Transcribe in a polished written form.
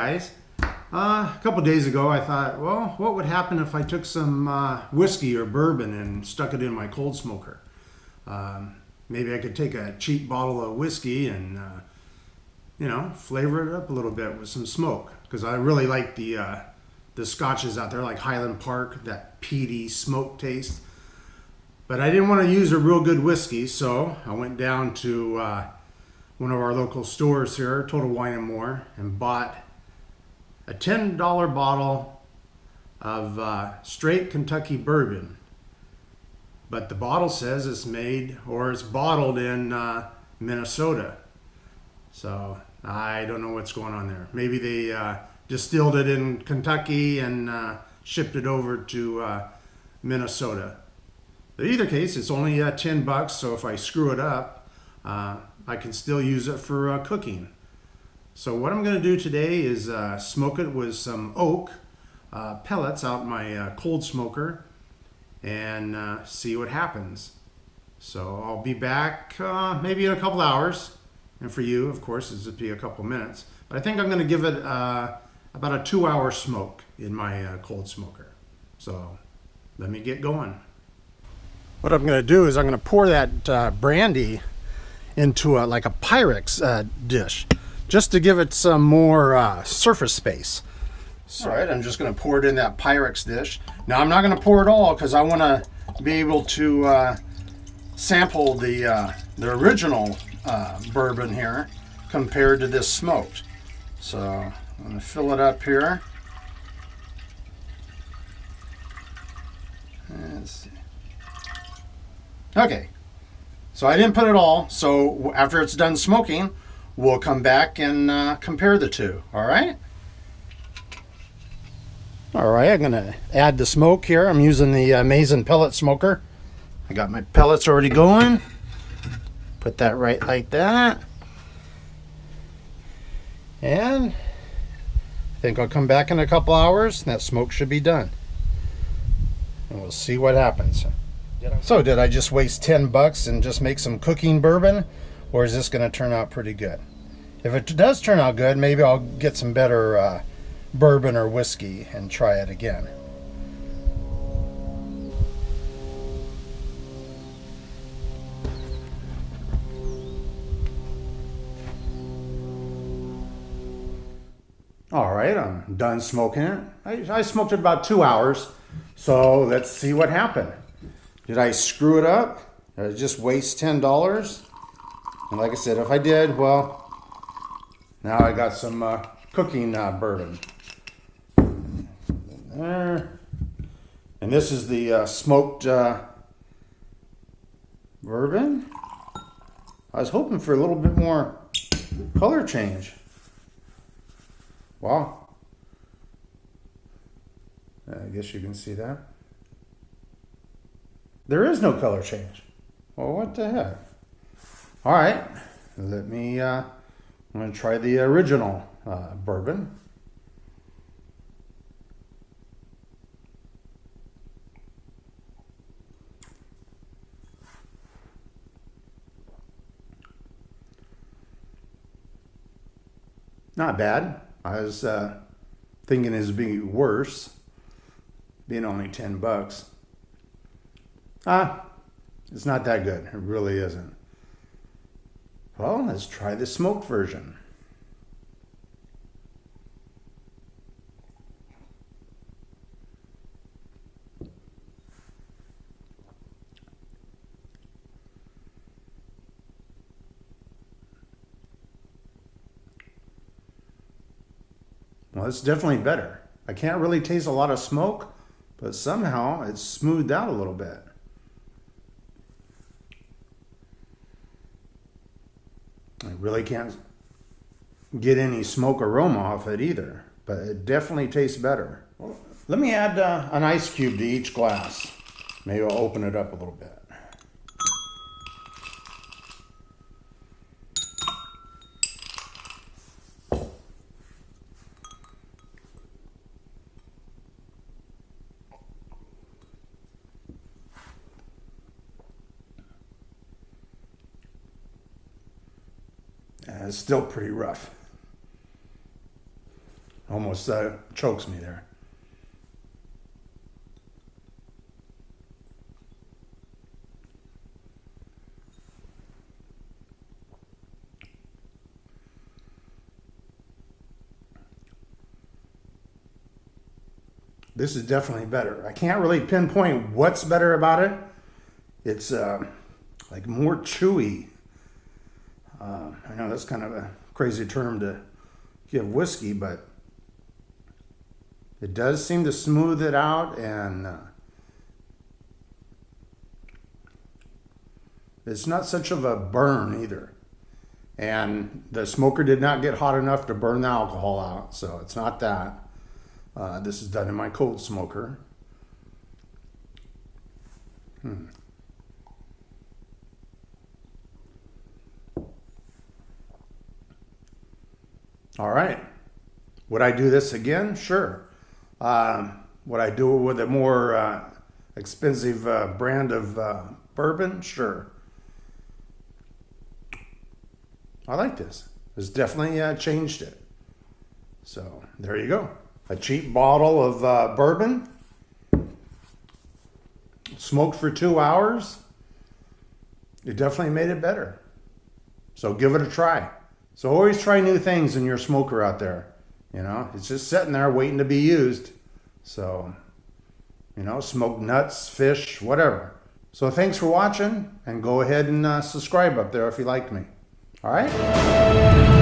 guys. A couple days ago I thought, well, what would happen if I took some whiskey or bourbon and stuck it in my cold smoker? Maybe I could take a cheap bottle of whiskey and, flavor it up a little bit with some smoke. Because I really like the scotches out there, like Highland Park, that peaty smoke taste. But I didn't want to use a real good whiskey, so I went down to one of our local stores here, Total Wine & More, and bought a $10 bottle of straight Kentucky bourbon. But the bottle says it's made or it's bottled in Minnesota. So I don't know what's going on there. Maybe they distilled it in Kentucky and shipped it over to Minnesota. But in either case, it's only $10, so if I screw it up, I can still use it for cooking. So what I'm going to do today is smoke it with some oak pellets out in my cold smoker and see what happens. So I'll be back maybe in a couple hours. And for you, of course, it'll be a couple minutes. But I think I'm going to give it about a 2-hour smoke in my cold smoker. So let me get going. What I'm going to do is I'm going to pour that brandy into like a Pyrex dish, just to give it some more surface space. So, all right, I'm just going to pour it in that Pyrex dish. Now I'm not going to pour it all because I want to be able to sample the original bourbon here compared to this smoked. So I'm going to fill it up here. Let's see. Okay, so I didn't put it all, so after it's done smoking, we'll come back and compare the two, all right? All right, I'm gonna add the smoke here. I'm using the Amazing pellet smoker. I got my pellets already going. Put that right like that. And I think I'll come back in a couple hours and that smoke should be done. And we'll see what happens. So did I just waste $10 and just make some cooking bourbon, or is this going to turn out pretty good? If it does turn out good, maybe I'll get some better bourbon or whiskey and try it again. All right, I'm done smoking it. I smoked it about 2 hours, so let's see what happened. Did I screw it up? Did I just waste $10? And like I said, if I did, well, now I got some cooking bourbon. There. And this is the smoked bourbon. I was hoping for a little bit more color change. Wow. I guess you can see that. There is no color change. Well, what the heck? All right, let me, I'm going to try the original bourbon. Not bad. I was thinking it would be worse, being only $10. It's not that good. It really isn't. Well, let's try the smoked version. Well, it's definitely better. I can't really taste a lot of smoke, but somehow it's smoothed out a little bit. I really can't get any smoke aroma off it either, but it definitely tastes better. Well, let me add an ice cube to each glass. Maybe I'll open it up a little bit. It's still pretty rough. Almost chokes me there. This is definitely better. I can't really pinpoint what's better about it. It's like more chewy. I know that's kind of a crazy term to give whiskey, but it does seem to smooth it out, and it's not such of a burn either. And the smoker did not get hot enough to burn the alcohol out, so it's not that. This is done in my cold smoker. All right. Would I do this again? Sure. Would I do it with a more expensive brand of bourbon? Sure. I like this. It's definitely changed it. So there you go. A cheap bottle of bourbon, smoked for 2 hours. It definitely made it better. So give it a try. So always try new things in your smoker out there. You know, it's just sitting there waiting to be used. So, you know, smoke nuts, fish, whatever. So thanks for watching, and go ahead and subscribe up there if you liked me. All right?